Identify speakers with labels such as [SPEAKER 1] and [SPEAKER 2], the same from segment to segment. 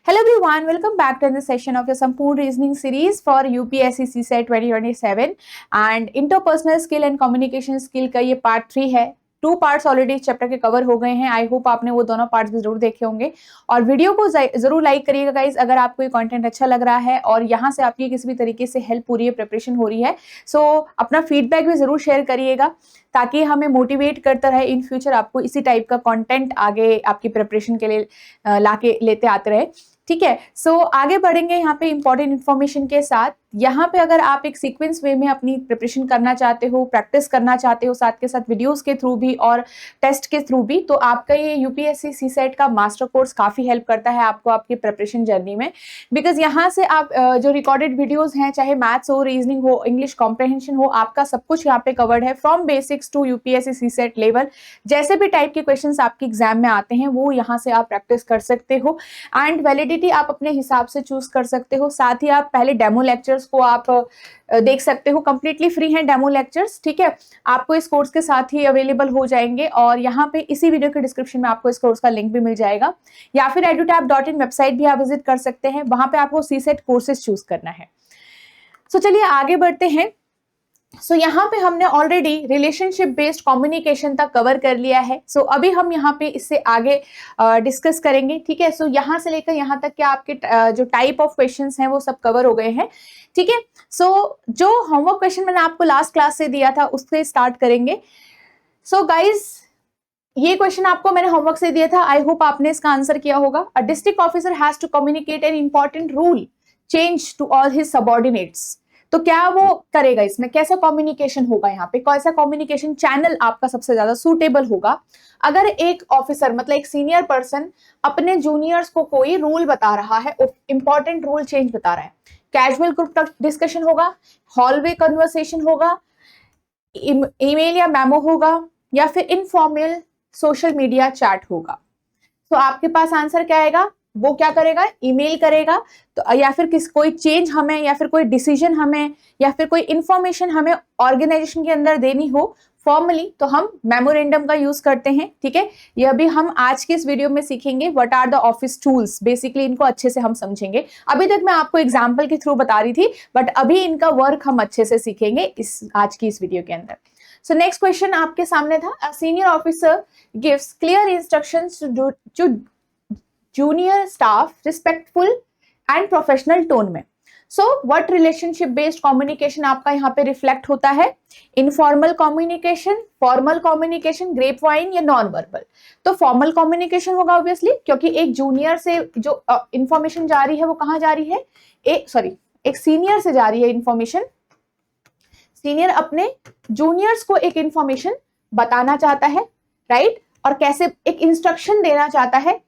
[SPEAKER 1] Hello everyone, welcome back to the session of your Sampoorn Reasoning series for UPSC CSET 2027 and interpersonal skill and communication skill का ये part 3 है। 2 parts already chapter के cover हो गए हैं। I hope आपने वो दोनों पार्ट्स भी जरूर देखे होंगे और वीडियो को जरूर लाइक करिएगा गाइज अगर आपको ये कंटेंट अच्छा लग रहा है और यहाँ से आपकी किसी भी तरीके से हेल्प हो रही है, प्रिपरेशन हो रही है। सो अपना फीडबैक भी जरूर शेयर करिएगा ताकि हमें मोटिवेट करता रहे इन फ्यूचर आपको इसी टाइप का कंटेंट आगे आपकी प्रिपरेशन के लिए लाके लेते आते रहे। ठीक है, सो आगे बढ़ेंगे यहाँ पे इंपॉर्टेंट इन्फॉर्मेशन के साथ। यहाँ पे अगर आप एक सीक्वेंस वे में अपनी प्रिपरेशन करना चाहते हो, प्रैक्टिस करना चाहते हो, साथ के साथ वीडियोस के थ्रू भी और टेस्ट के थ्रू भी, तो आपका ये यूपीएससी सीसेट का मास्टर कोर्स काफी हेल्प करता है आपको आपकी प्रिपरेशन जर्नी में। बिकॉज यहाँ से आप जो रिकॉर्डेड वीडियोज हैं, चाहे मैथ्स हो, रीजनिंग हो, इंग्लिश कॉम्प्रहेंशन हो, आपका सब कुछ यहाँ पे कवर्ड है from basics to UPSC CSAT level. जैसे भी टाइप के क्वेश्चन आपके एग्जाम में आते हैं वो यहाँ से आप प्रैक्टिस कर सकते हो एंड वैलिडिटी आप अपने हिसाब से चूज कर सकते हो। साथ ही आप पहले डेमो लेक्चर्स को आप देख सकते हो, कंप्लीटली फ्री हैं डेमो लेक्चर्स। ठीक है, आपको इस कोर्स के साथ ही अवेलेबल हो जाएंगे और यहाँ पे इसी वीडियो के डिस्क्रिप्शन में आपको इस कोर्स का लिंक भी मिल जाएगा या फिर edutap.in वेबसाइट भी आप विजिट कर सकते हैं। वहां पे आपको सीसेट कोर्सेज चूज करना है। सो चलिए आगे बढ़ते हैं। सो यहाँ पे हमने ऑलरेडी रिलेशनशिप बेस्ड कम्युनिकेशन तक कवर कर लिया है। सो अभी हम यहाँ पे इससे आगे डिस्कस करेंगे। ठीक है, सो यहाँ से लेकर यहाँ तक के आपके जो टाइप ऑफ क्वेश्चंस हैं वो सब कवर हो गए हैं। ठीक है, सो जो होमवर्क क्वेश्चन मैंने आपको लास्ट क्लास से दिया था उससे स्टार्ट करेंगे। सो गाइज, ये क्वेश्चन आपको मैंने होमवर्क से दिया था, आई होप आपने इसका आंसर किया होगा। A district officer has to communicate an important rule change to all his subordinates. तो क्या वो करेगा, इसमें कैसा कम्युनिकेशन होगा, यहाँ पे कैसा कम्युनिकेशन चैनल आपका सबसे ज्यादा सूटेबल होगा। अगर एक ऑफिसर मतलब एक सीनियर पर्सन अपने जूनियर्स को कोई रूल बता रहा है, इंपॉर्टेंट रूल चेंज बता रहा है, कैजुअल ग्रुप डिस्कशन होगा, हॉलवे कन्वर्सेशन होगा, ईमेल या मेमो होगा या फिर इनफॉर्मल सोशल मीडिया चैट होगा। तो आपके पास आंसर क्या आएगा, वो क्या करेगा, ईमेल करेगा। तो या फिर कोई चेंज हमें या फिर कोई डिसीजन हमें या फिर कोई इंफॉर्मेशन हमें ऑर्गेनाइजेशन के अंदर देनी हो फॉर्मली, तो हम मेमोरेंडम का यूज करते हैं। ठीक है, ये अभी हम आज के इस वीडियो में सीखेंगे what are the office tools. Basically इनको अच्छे से हम समझेंगे। अभी तक मैं आपको एग्जाम्पल के थ्रू बता रही थी बट अभी इनका वर्क हम अच्छे से सीखेंगे इस आज की इस वीडियो के अंदर। सो नेक्स्ट क्वेश्चन आपके सामने था, a senior officer gives clear instructions to junior staff respectful and professional tone में। So what relationship based communication आपका यहाँ पे रिफ्लेक्ट होता है, informal communication, formal communication, grapevine या नॉन वर्बल। तो फॉर्मल कम्युनिकेशन होगा ऑब्वियसली, क्योंकि एक जूनियर से जो इंफॉर्मेशन जा रही है वो कहाँ जा रही है, एक सीनियर से जा रही है इंफॉर्मेशन। सीनियर अपने जूनियर्स को एक इंफॉर्मेशन बताना चाहता है, राइट, और कैसे एक इंस्ट्रक्शन देना चाहता है,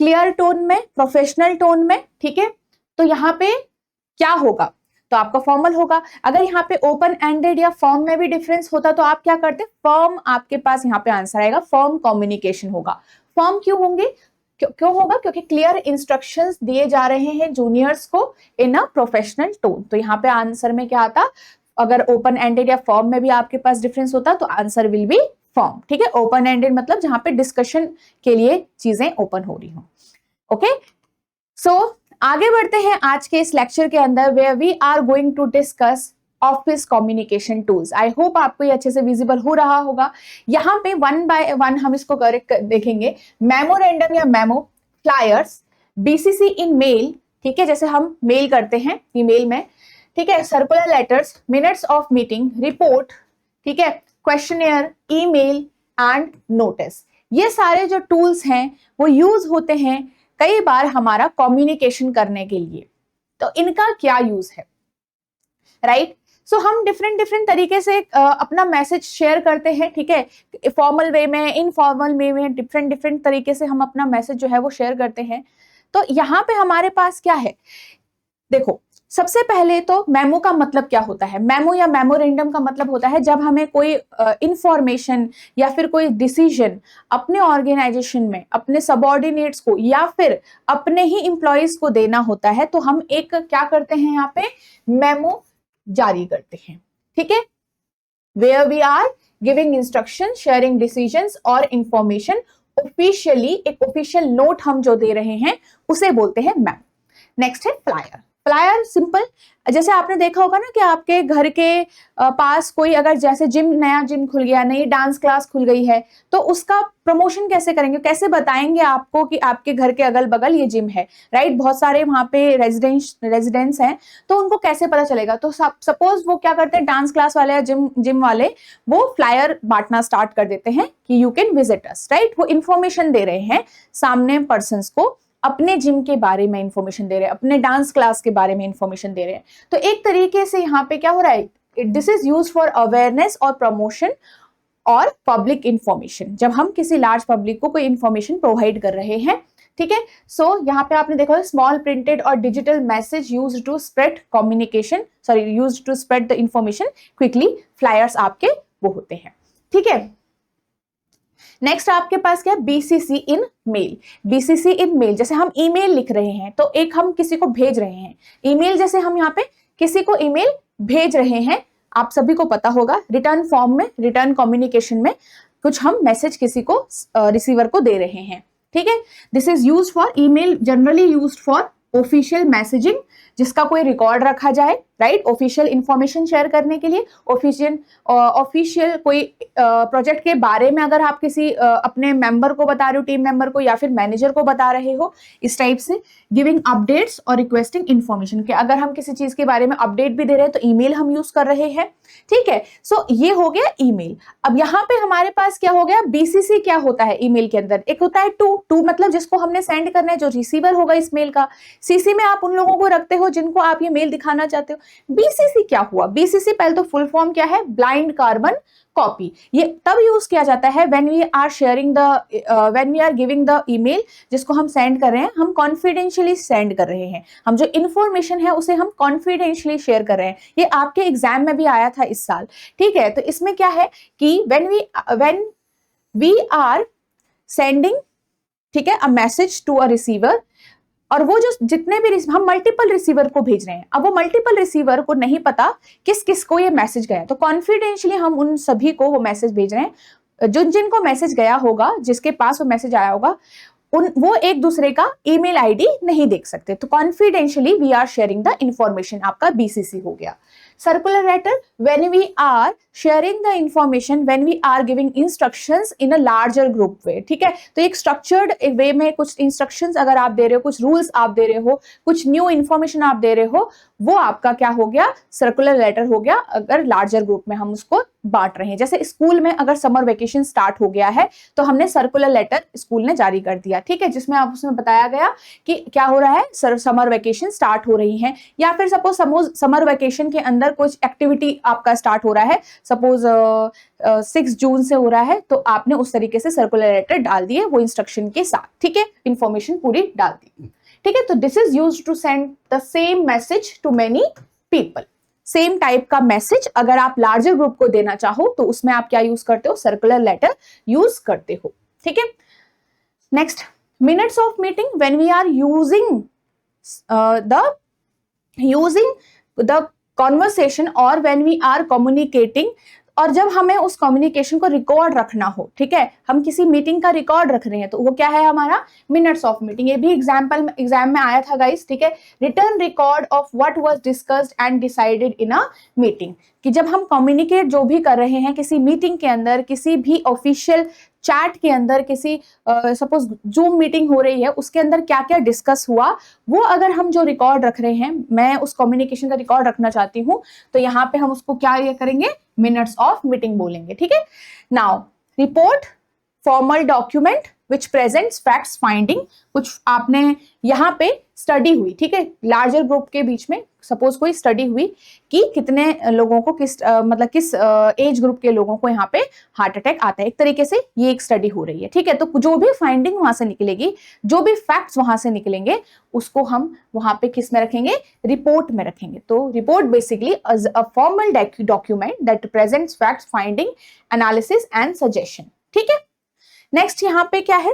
[SPEAKER 1] क्लियर टोन में, प्रोफेशनल टोन में। ठीक है, तो यहाँ पे क्या होगा, तो आपका फॉर्मल होगा। अगर यहाँ पे ओपन एंडेड या फॉर्म में भी डिफरेंस होता तो आप क्या करते, फॉर्म आपके पास यहाँ पे आंसर आएगा, फॉर्म कम्युनिकेशन होगा। फॉर्म क्यों होंगे, क्यों होगा, क्योंकि क्लियर इंस्ट्रक्शंस दिए जा रहे हैं जूनियर्स को इन अ प्रोफेशनल टोन। तो यहाँ पे आंसर में क्या आता, अगर ओपन एंडेड या फॉर्म में भी आपके पास डिफरेंस होता तो आंसर विल बी फॉर्म। ठीक है, ओपन एंडेड मतलब जहां पे डिस्कशन के लिए चीजें ओपन हो रही हो। ओके, सो आगे बढ़ते हैं आज के इस लेक्चर के अंदर where we are going to discuss office communication tools. I hope आपको ये अच्छे से विजिबल हो रहा होगा। यहाँ पे वन बाय वन हम इसको करेक्ट देखेंगे। मेमोरेंडम या memo, flyers, BCC in male, ठीक है, जैसे हम मेल करते हैं ईमेल में, ठीक है, circular letters, minutes of meeting, report, ठीक है, क्वेश्चनियर, ईमेल एंड नोटिस। ये सारे जो टूल्स हैं वो यूज होते हैं कई बार हमारा कम्युनिकेशन करने के लिए। तो इनका क्या यूज है, राइट। सो हम डिफरेंट तरीके से अपना मैसेज शेयर करते हैं। ठीक है, फॉर्मल वे में, इनफॉर्मल वे में, डिफरेंट तरीके से हम अपना मैसेज जो है वो शेयर करते हैं। तो यहाँ पे हमारे पास क्या है, देखो, सबसे पहले तो मेमो का मतलब क्या होता है। मेमो या मेमोरेंडम का मतलब होता है जब हमें कोई इंफॉर्मेशन या फिर कोई डिसीजन अपने ऑर्गेनाइजेशन में अपने सबऑर्डिनेट्स को या फिर अपने ही एम्प्लॉइज को देना होता है, तो हम एक क्या करते हैं, यहाँ पे मेमो जारी करते हैं। ठीक है, where we are giving instruction, sharing decisions और इंफॉर्मेशन ऑफिशियली एक ऑफिशियल नोट हम जो दे रहे हैं उसे बोलते हैं मैप। नेक्स्ट है फ्लायर। फ्लायर सिंपल, जैसे आपने देखा होगा ना कि आपके घर के पास कोई अगर जैसे नया जिम खुल गया, नई डांस क्लास खुल गई है, तो उसका प्रमोशन कैसे करेंगे, कैसे बताएंगे आपको कि आपके घर के अगल बगल ये जिम है, राइट। बहुत सारे वहां पे रेजिडेंट्स हैं, तो उनको कैसे पता चलेगा। तो सपोज वो क्या करते हैं, डांस क्लास वाले या जिम वाले वो फ्लायर बांटना स्टार्ट कर देते हैं कि you can visit us, right. वो इंफॉर्मेशन दे रहे हैं सामने पर्सन्स को, अपने जिम के बारे में इंफॉर्मेशन दे रहे हैं, अपने डांस क्लास के बारे में इंफॉर्मेशन दे रहे हैं। तो एक तरीके से यहाँ पे क्या हो रहा है, this is use for awareness और प्रमोशन और पब्लिक इंफॉर्मेशन, जब हम किसी लार्ज पब्लिक को कोई इंफॉर्मेशन प्रोवाइड कर रहे हैं, ठीक है। सो यहाँ पे आपने देखा स्मॉल प्रिंटेड और digital message used to spread communication, sorry used to spread the information quickly, flyers आपके वो होते हैं, ठीक है। नेक्स्ट आपके पास क्या है, BCC in male. BCC in male, जैसे हम ईमेल लिख रहे हैं तो एक हम किसी को भेज रहे हैं ईमेल, जैसे हम यहाँ पे किसी को ईमेल भेज रहे हैं, आप सभी को पता होगा रिटर्न फॉर्म में, रिटर्न कम्युनिकेशन में कुछ हम मैसेज किसी को रिसीवर को दे रहे हैं, ठीक है। This is used for email, generally used for official messaging, जिसका कोई रिकॉर्ड रखा जाए, राइट, ऑफिशियल इंफॉर्मेशन शेयर करने के लिए, ऑफिशियल कोई प्रोजेक्ट के बारे में अगर आप किसी अपने मेंबर को बता रहे हो, टीम मेंबर को या फिर मैनेजर को बता रहे हो, इस टाइप से। गिविंग अपडेट्स और रिक्वेस्टिंग इंफॉर्मेशन, के अगर हम किसी चीज के बारे में अपडेट भी दे रहे हैं तो ईमेल हम यूज कर रहे हैं, ठीक है। सो ये हो गया ईमेल। अब यहाँ पे हमारे पास क्या हो गया, बीसीसी क्या होता है ईमेल के अंदर, एक होता है टू मतलब जिसको हमने सेंड करना है, जो रिसीवर होगा इस मेल का। सीसी में आप उन लोगों को रखते हो जिनको आप ये मेल दिखाना चाहते हो। बीसीसी क्या हुआ, बीसीसी पहले तो फुल फॉर्म क्या है, ब्लाइंड कार्बन कॉपी। ये तब यूज किया जाता है when we are sharing the when we are giving the email, जिसको हम सेंड कर रहे हैं, हम कॉन्फिडेंशियली सेंड कर रहे हैं, हम जो इंफॉर्मेशन है उसे हम कॉन्फिडेंशियली शेयर कर रहे हैं। ये आपके एग्जाम में भी आया था इस साल, ठीक है। तो इसमें क्या है कि व्हेन वी आर सेंडिंग, ठीक है, a message to a receiver, और वो जो जितने भी हम मल्टीपल रिसीवर को भेज रहे हैं, अब वो मल्टीपल रिसीवर को नहीं पता किस किस को ये मैसेज गया, तो कॉन्फिडेंशियली हम उन सभी को वो मैसेज भेज रहे हैं। जिनको मैसेज गया होगा, जिसके पास वो मैसेज आया होगा, वो एक दूसरे का ईमेल आईडी नहीं देख सकते, तो confidentially we are sharing the information, आपका बीसीसी हो गया। Circular letter, when we are sharing the information, when we are giving instructions in a larger group way, ठीक है। तो एक स्ट्रक्चर्ड वे में कुछ इंस्ट्रक्शंस अगर आप दे रहे हो, कुछ रूल्स आप दे रहे हो, कुछ न्यू इंफॉर्मेशन आप दे रहे हो, वो आपका क्या हो गया, सर्कुलर लेटर हो गया, अगर लार्जर ग्रुप में हम उसको बांट रहे हैं। जैसे स्कूल में अगर समर वेकेशन स्टार्ट हो गया है तो हमने सर्कुलर लेटर स्कूल ने जारी कर दिया, ठीक है, जिसमें आप उसमें बताया गया कि क्या हो रहा है, समर वेकेशन स्टार्ट हो रही है, या फिर सपोज समर वेकेशन के अंदर कुछ एक्टिविटी आपका स्टार्ट हो रहा है, सपोज 6 जून से हो रहा है, तो आपने उस तरीके से सर्कुलर लेटर डाल दिए वो इंस्ट्रक्शन के साथ, ठीक है, इंफॉर्मेशन पूरी डाल दी, ठीक है। तो this is used to send the same message to many people. Same type का मैसेज अगर आप लार्जर ग्रुप को देना चाहो तो उसमें आप क्या यूज करते हो, सर्कुलर लेटर यूज करते हो, ठीक है। Next, minutes of meeting, when we are using the conversation और व्हेन वी आर कम्युनिकेटिंग, और जब हमें उस कम्युनिकेशन को रिकॉर्ड रखना हो, ठीक है, हम किसी मीटिंग का रिकॉर्ड रख रहे हैं, तो वो क्या है हमारा, मिनट्स ऑफ मीटिंग। ये भी एग्जाम में आया था गाइस, ठीक है। Return record of what was discussed and decided in a meeting, कि जब हम कम्युनिकेट जो भी कर रहे हैं किसी मीटिंग के अंदर, किसी भी ऑफिशियल चैट के अंदर, किसी सपोज जूम मीटिंग हो रही है, उसके अंदर क्या क्या डिस्कस हुआ, वो अगर हम जो रिकॉर्ड रख रहे हैं, मैं उस कम्युनिकेशन का रिकॉर्ड रखना चाहती हूं, तो यहाँ पे हम उसको क्या ये करेंगे, मिनट्स ऑफ मीटिंग बोलेंगे, ठीक है। Now report, formal document which presents facts finding, कुछ आपने यहाँ पे स्टडी हुई, ठीक है, लार्जर ग्रुप के बीच में सपोज कोई स्टडी हुई कि कितने लोगों को मतलब किस एज ग्रुप के लोगों को यहाँ पे हार्ट अटैक आता है, एक तरीके से ये एक स्टडी हो रही है, ठीक है। तो जो भी फाइंडिंग वहां से निकलेगी, जो भी फैक्ट्स वहां से निकलेंगे, उसको हम वहां पे किस में रखेंगे, रिपोर्ट में रखेंगे। तो report basically a formal document that presents facts, finding, analysis and suggestion, ठीक है। नेक्स्ट यहाँ पे क्या है,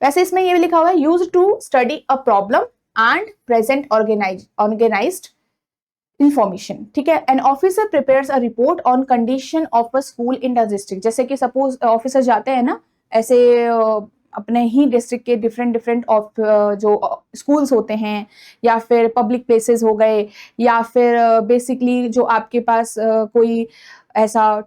[SPEAKER 1] वैसे इसमें ये भी लिखा हुआ है, use to study a problem and present organized information, ठीक है। An officer prepares a report on condition of a school in the district, जैसे कि सपोज ऑफिसर जाते हैं ना ऐसे अपने ही डिस्ट्रिक्ट के डिफरेंट डिफरेंट ऑफ जो स्कूल्स होते हैं या फिर पब्लिक प्लेसेस हो गए या फिर बेसिकली जो आपके पास कोई ऐसा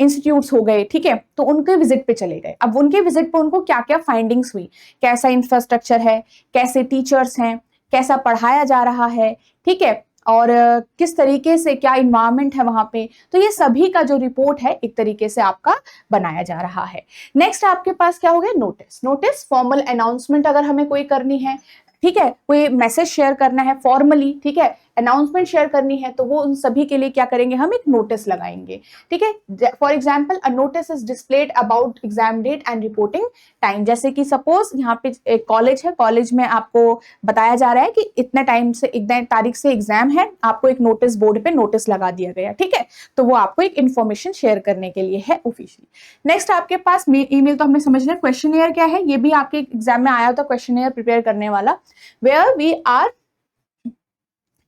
[SPEAKER 1] इंस्टीट्यूट्स हो गए, ठीक है, तो उनके विजिट पे चले गए। अब उनके विजिट पे उनको क्या क्या फाइंडिंग्स हुई, कैसा इंफ्रास्ट्रक्चर है, कैसे टीचर्स हैं, कैसा पढ़ाया जा रहा है, ठीक है, और किस तरीके से क्या इन्वायरमेंट है वहां पे, तो ये सभी का जो रिपोर्ट है एक तरीके से आपका बनाया जा रहा है। नेक्स्ट आपके पास क्या हो गया, नोटिस। नोटिस फॉर्मल अनाउंसमेंट अगर हमें कोई करनी है, ठीक है, कोई मैसेज शेयर करना है फॉर्मली, ठीक है, अनाउंसमेंट शेयर करनी है, तो वो उन सभी के लिए क्या करेंगे, हम एक नोटिस लगाएंगे, ठीक है। For example a notice is displayed about exam date and reporting time. जैसे कि सपोज यहाँ पे एक कॉलेज है, कॉलेज में आपको बताया जा रहा है कि इतने टाइम से इतने तारीख से एग्जाम है, आपको एक नोटिस बोर्ड पे नोटिस लगा दिया गया, ठीक है, तो वो आपको एक इन्फॉर्मेशन शेयर करने के लिए है ऑफिशियली। नेक्स्ट आपके पास ईमेल तो हमने समझ लिया। क्वेश्चनियर क्या है, ये भी आपके एग्जाम में आया होता, क्वेश्चनियर प्रिपेयर करने वाला, where we are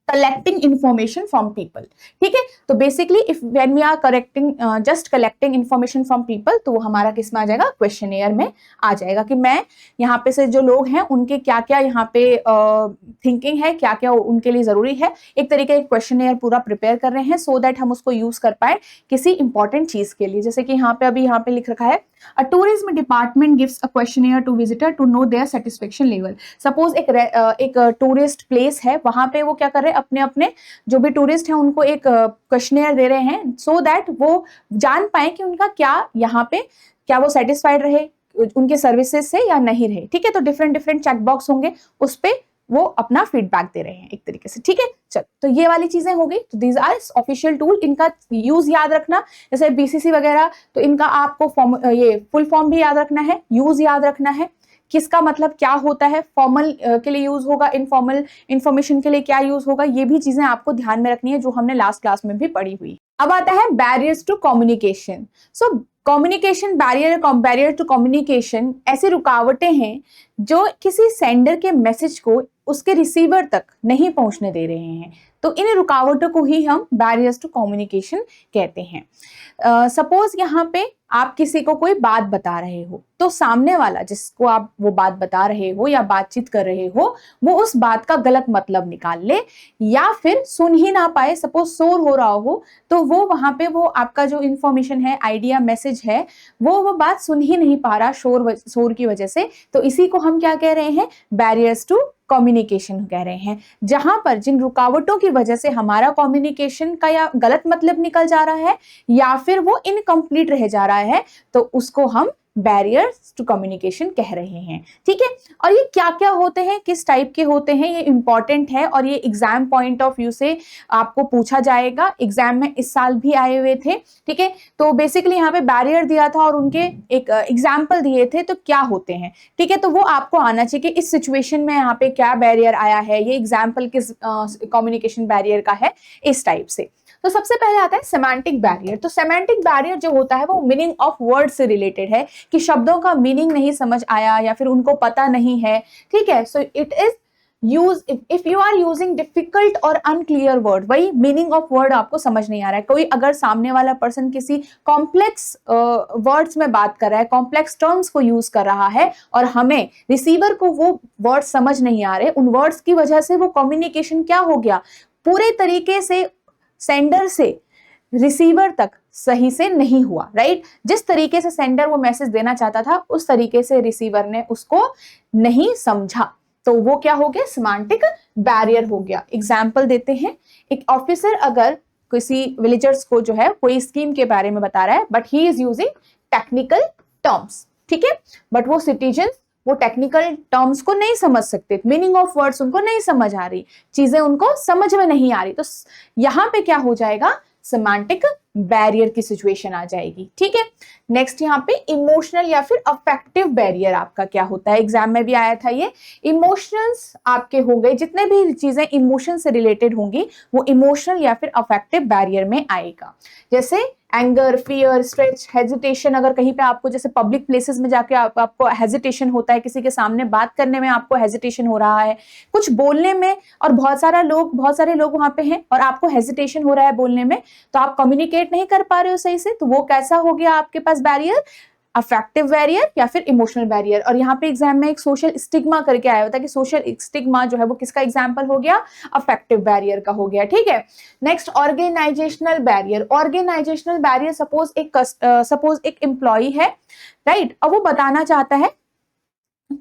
[SPEAKER 1] collecting information from people, ठीक है। तो basically if when we are just collecting information from people, तो वो हमारा किस में आ जाएगा, क्वेश्चनियर में आ जाएगा, कि मैं यहाँ पे से जो लोग हैं उनके क्या क्या यहाँ पे थिंकिंग है, क्या क्या उनके लिए जरूरी है, एक तरीके का क्वेश्चनियर पूरा प्रिपेयर कर रहे हैं सो दैट हम उसको यूज कर पाए किसी इंपॉर्टेंट चीज के लिए। जैसे कि यहाँ पे अभी यहाँ पे लिख रखा है, a tourism department gives a questionnaire to visitor to know their satisfaction level. Suppose एक टूरिस्ट प्लेस है, वहां पे वो क्या कर रहे हैं, अपने अपने जो भी टूरिस्ट हैं उनको एक क्वेश्चनियर दे रहे हैं सो दैट वो जान पाए कि उनका क्या यहाँ पे, क्या वो सेटिस्फाइड रहे उनके सर्विसेज से या नहीं रहे, ठीक है। तो डिफरेंट डिफरेंट चेक बॉक्स होंगे, उस पे वो अपना फीडबैक दे रहे हैं एक तरीके से, ठीक है। चल, तो ये वाली चीजें हो गई। तो दीज आर ऑफिशियल टूल, इनका यूज याद रखना, जैसे बीसीसी वगैरह, तो इनका आपको फॉर्म, ये फुल फॉर्म भी याद रखना है, यूज याद रखना है, किसका मतलब क्या होता है, फॉर्मल के लिए यूज होगा, इनफॉर्मल इंफॉर्मेशन के लिए क्या यूज होगा, ये भी चीजें आपको ध्यान में रखनी है जो हमने लास्ट क्लास में भी पढ़ी हुई। अब आता है barriers to communication. So communication barrier to communication ऐसी रुकावटें हैं जो किसी सेंडर के मैसेज को उसके रिसीवर तक नहीं पहुंचने दे रहे हैं, तो इन रुकावटों को ही हम बैरियर्स टू कम्युनिकेशन कहते हैं। सपोज यहाँ पे आप किसी को कोई बात बता रहे हो, तो सामने वाला जिसको आप वो बात बता रहे हो या बातचीत कर रहे हो, वो उस बात का गलत मतलब निकाल ले या फिर सुन ही ना पाए, सपोज शोर हो रहा हो, तो वो वहां पे वो आपका जो इंफॉर्मेशन है, आइडिया, मैसेज है, वो बात सुन ही नहीं पा रहा शोर की वजह से, तो इसी को हम क्या कह रहे हैं, बैरियर्स टू कम्युनिकेशन कह रहे हैं। जहां पर जिन रुकावटों की वजह से हमारा कम्युनिकेशन का या गलत मतलब निकल जा रहा है या फिर वो इनकम्प्लीट रह जा रहा है, तो उसको हम बैरियर्स टू कम्युनिकेशन कह रहे हैं, ठीक है। और ये क्या क्या होते हैं, किस टाइप के होते हैं, ये इंपॉर्टेंट है और ये एग्जाम पॉइंट ऑफ व्यू से आपको पूछा जाएगा। एग्जाम में इस साल भी आए हुए थे, ठीक है। तो बेसिकली यहाँ पे बैरियर दिया था और उनके एक एग्जाम्पल दिए थे, तो क्या होते हैं, ठीक है। तो वो आपको आना चाहिए कि इस सिचुएशन में यहाँ पे क्या बैरियर आया है, ये एग्जाम्पल किस कम्युनिकेशन बैरियर का है, इस टाइप से। तो सबसे पहले आता है सेमांटिक बैरियर। तो सेमांटिक बैरियर जो होता है वो मीनिंग ऑफ वर्ड से रिलेटेड है, कि शब्दों का मीनिंग नहीं समझ आया या फिर उनको पता नहीं है, ठीक है। So it is use if you are using difficult और अनक्लियर वर्ड, वही मीनिंग ऑफ वर्ड आपको समझ नहीं आ रहा है, कोई अगर सामने वाला पर्सन किसी कॉम्प्लेक्स वर्ड्स में बात कर रहा है, कॉम्प्लेक्स टर्म्स को यूज कर रहा है और हमें रिसीवर को वो वर्ड समझ नहीं आ रहे, उन वर्ड्स की वजह से वो कम्युनिकेशन क्या हो गया, पूरे तरीके से सेंडर से रिसीवर तक सही से नहीं हुआ, राइट। जिस तरीके से सेंडर वो मैसेज देना चाहता था उस तरीके से रिसीवर ने उसको नहीं समझा, तो वो क्या हो गया, सेमांटिक बैरियर हो गया। एग्जाम्पल देते हैं, एक ऑफिसर अगर किसी विलेजर्स को जो है कोई स्कीम के बारे में बता रहा है, but he is using technical terms, ठीक है, बट वो सिटीजन वो टेक्निकल टर्म्स को नहीं समझ सकते, मीनिंग ऑफ वर्ड्स उनको नहीं समझ आ रही, चीजें उनको समझ में नहीं आ रही, तो यहां पे क्या हो जाएगा, सेमांटिक बैरियर की सिचुएशन आ जाएगी, ठीक है। नेक्स्ट यहाँ पे इमोशनल या फिर अफेक्टिव बैरियर आपका क्या होता है, एग्जाम में भी आया था ये। इमोशंस आपके होंगे, जितने भी चीजें इमोशन से रिलेटेड होंगी वो इमोशनल या फिर अफेक्टिव बैरियर में आएगा। जैसे एंगर, फियर, स्ट्रेच, हेजिटेशन, अगर कहीं पे आपको जैसे पब्लिक प्लेसेस में जाके आपको हेजिटेशन होता है, किसी के सामने बात करने में आपको हेजिटेशन हो रहा है, कुछ बोलने में, और बहुत सारे लोग वहां पे हैं और आपको हेजिटेशन हो रहा है बोलने में, तो आप कम्युनिकेट नहीं कर पा रहे हो सही से, तो वो कैसा हो गया आपके पास बैरियर, अफेक्टिव बैरियर या फिर इमोशनल बैरियर। और यहाँ पे एग्जाम में एक सोशल स्टिग्मा करके आया होता है कि सोशल स्टिग्मा जो है वो किसका एग्जाम्पल हो गया, अफेक्टिव बैरियर का हो गया, ठीक है। Next organizational barrier. Organizational barrier suppose एक एम्प्लॉय है, राइट, अब वो बताना चाहता है,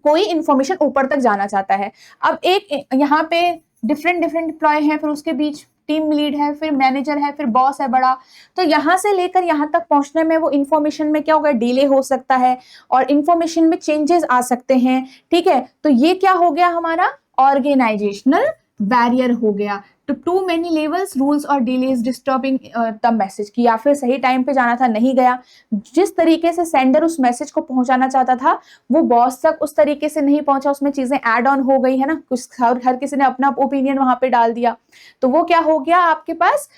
[SPEAKER 1] कोई इंफॉर्मेशन ऊपर तक जाना चाहता है। अब एक यहाँ पे डिफरेंट एम्प्लॉय हैं, फिर उसके बीच टीम लीड है, फिर मैनेजर है, फिर बॉस है बड़ा, तो यहाँ से लेकर यहाँ तक पहुंचने में वो इंफॉर्मेशन में क्या होगा, डिले हो सकता है और इंफॉर्मेशन में चेंजेस आ सकते हैं, ठीक है। तो ये क्या हो गया हमारा ऑर्गेनाइजेशनल बैरियर हो गया। तो टू मेनी लेवल्स रूल्स और डिलेज डिस्टर्बिंग द मैसेज, कि या फिर सही टाइम पे जाना था नहीं गया, जिस तरीके से सेंडर उस मैसेज को पहुंचाना चाहता था वो बॉस तक उस तरीके से नहीं पहुंचा, उसमें चीजें ऐड ऑन हो गई है ना, कुछ हर किसी ने अपना ओपिनियन वहां पे डाल दिया, तो वो क्या हो गया आपके पास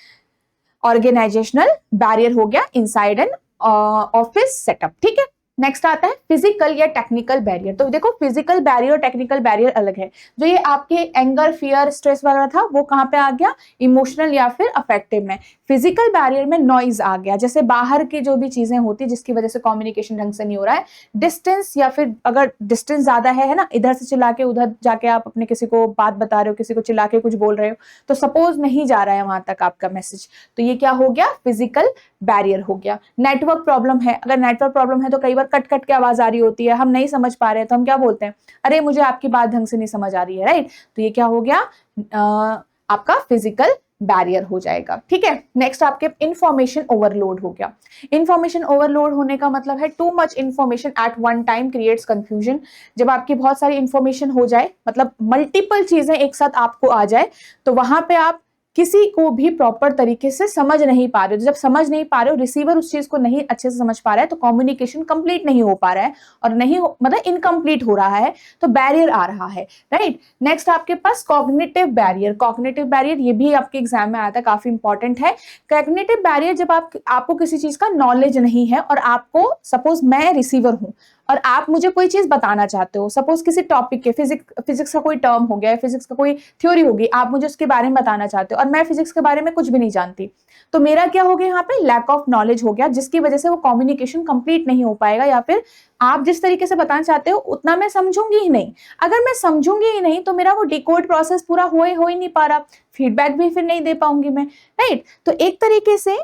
[SPEAKER 1] ऑर्गेनाइजेशनल बैरियर हो गया इनसाइड एन ऑफिस सेटअप, ठीक है। नेक्स्ट आता है फिजिकल या टेक्निकल बैरियर। तो देखो फिजिकल बैरियर और टेक्निकल बैरियर अलग है। जो ये आपके एंगर, फियर, स्ट्रेस वगैरह था वो कहाँ पे आ गया, इमोशनल या फिर अफेक्टिव में। फिजिकल बैरियर में नॉइज आ गया, जैसे बाहर की जो भी चीजें होती है जिसकी वजह से कम्युनिकेशन ढंग से नहीं हो रहा है, डिस्टेंस, या फिर अगर डिस्टेंस ज्यादा है ना, इधर से चिल्ला के उधर जाके आप अपने किसी को बात बता रहे हो, किसी को चिल्ला के कुछ बोल रहे हो, तो सपोज नहीं जा रहा है वहां तक आपका मैसेज, तो ये क्या हो गया, फिजिकल बैरियर हो गया। नेटवर्क प्रॉब्लम है, अगर नेटवर्क प्रॉब्लम है तो कई बार कट कट के आवाज आ रही होती है, हम नहीं समझ पा रहे हैं, तो हम क्या बोलते हैं, अरे मुझे आपकी बात ढंग से नहीं समझ आ रही है, राइट। तो ये क्या हो गया, आपका फिजिकल बैरियर हो जाएगा, ठीक है। नेक्स्ट आपके इंफॉर्मेशन ओवरलोड हो गया। इंफॉर्मेशन ओवरलोड होने का मतलब है too much information at one time creates confusion. जब आपकी बहुत सारी इंफॉर्मेशन हो जाए, मतलब मल्टीपल चीजें एक साथ आपको आ जाए, तो वहां पे आप किसी को भी प्रॉपर तरीके से समझ नहीं पा रहे हो। जब समझ नहीं पा रहे हो, रिसीवर उस चीज को नहीं अच्छे से समझ पा रहा है, तो कम्युनिकेशन कंप्लीट नहीं हो पा रहा है, और नहीं हो मतलब इनकम्प्लीट हो रहा है, तो बैरियर आ रहा है, राइट। नेक्स्ट आपके पास कॉग्निटिव बैरियर। कॉग्निटिव बैरियर ये भी आपके एग्जाम में आता है, काफी इंपॉर्टेंट है। कॉग्निटिव बैरियर जब आपको किसी चीज का नॉलेज नहीं है, और आपको सपोज मैं रिसीवर हूं और आप मुझे कोई चीज बताना चाहते हो, सपोज किसी टॉपिक के, फिजिक्स का कोई टर्म हो गया, फिजिक्स का कोई थ्योरी होगी, आप मुझे उसके बारे में बताना चाहते हो, और मैं फिजिक्स के बारे में कुछ भी नहीं जानती, तो मेरा क्या हो गया, यहाँ पे लैक ऑफ नॉलेज हो गया, जिसकी वजह से वो कम्युनिकेशन कंप्लीट नहीं हो पाएगा, या फिर आप जिस तरीके से बताना चाहते हो उतना मैं समझूंगी ही नहीं। अगर मैं समझूंगी ही नहीं तो मेरा वो डिकोड प्रोसेस पूरा हो ही नहीं पा रहा, फीडबैक भी फिर नहीं दे पाऊंगी मैं, राइट। तो एक तरीके से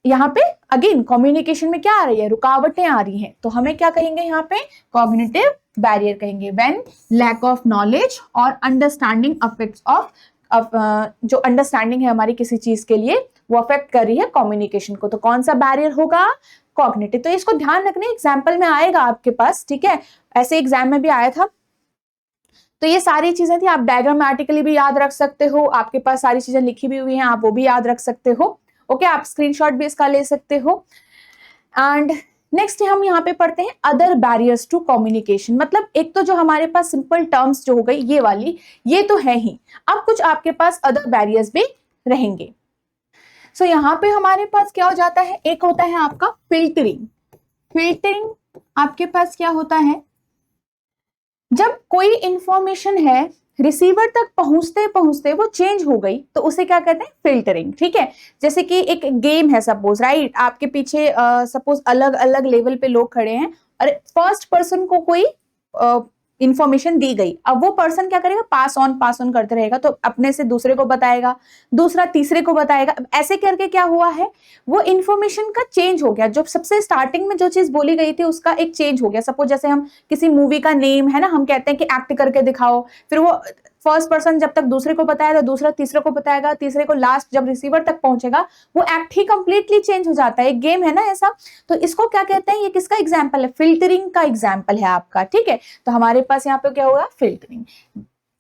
[SPEAKER 1] यहाँ पे अगेन कम्युनिकेशन में क्या आ रही है, रुकावटें आ रही हैं, तो हमें क्या कहेंगे यहाँ पे, कॉग्निटिव बैरियर कहेंगे। व्हेन लैक ऑफ नॉलेज और अंडरस्टैंडिंग अफेक्ट्स ऑफ जो अंडरस्टैंडिंग है हमारी किसी चीज के लिए, वो अफेक्ट कर रही है कम्युनिकेशन को, तो कौन सा बैरियर होगा, कॉग्निटिव। तो इसको ध्यान रखने, एग्जाम्पल में आएगा आपके पास, ठीक है, ऐसे एग्जाम में भी आया था। तो ये सारी चीजें थी, आप डायग्रामेटिकली भी याद रख सकते हो, आपके पास सारी चीजें लिखी भी हुई हैं, आप वो भी याद रख सकते हो, ओके। आप स्क्रीनशॉट भी इसका ले सकते हो। एंड नेक्स्ट हम यहाँ पे पढ़ते हैं अदर बैरियर्स टू कम्युनिकेशन। मतलब एक तो जो हमारे पास सिंपल टर्म्स जो हो गई ये वाली, ये तो है ही, अब कुछ आपके पास अदर बैरियर्स भी रहेंगे। सो यहाँ पे हमारे पास क्या हो जाता है, एक होता है आपका फिल्टरिंग। फिल्टरिंग आपके पास क्या होता है, जब कोई इंफॉर्मेशन है रिसीवर तक पहुंचते पहुंचते वो चेंज हो गई, तो उसे क्या कहते हैं, फिल्टरिंग, ठीक है। जैसे कि एक गेम है सपोज, राइट, आपके पीछे सपोज अलग अलग लेवल पे लोग खड़े हैं, और फर्स्ट पर्सन को कोई इंफॉर्मेशन दी गई, अब वो पर्सन क्या करेगा, पास ऑन करते रहेगा, तो अपने से दूसरे को बताएगा, दूसरा तीसरे को बताएगा, ऐसे करके क्या हुआ है, वो इंफॉर्मेशन का चेंज हो गया। जो सबसे स्टार्टिंग में जो चीज बोली गई थी उसका एक चेंज हो गया। सपोज जैसे हम किसी मूवी का नेम है ना, हम कहते हैं कि एक्ट करके दिखाओ, फिर वो फर्स्ट पर्सन जब तक दूसरे को बताएगा, दूसरा तीसरे को बताएगा, तीसरे को, लास्ट जब रिसीवर तक पहुंचेगा वो एक्ट ही कंप्लीटली चेंज हो जाता है। एक गेम है ना ऐसा, तो इसको क्या कहते हैं, ये किसका एग्जाम्पल है, फिल्टरिंग का एग्जाम्पल है आपका, ठीक है। तो हमारे पास यहाँ पे क्या होगा, फिल्टरिंग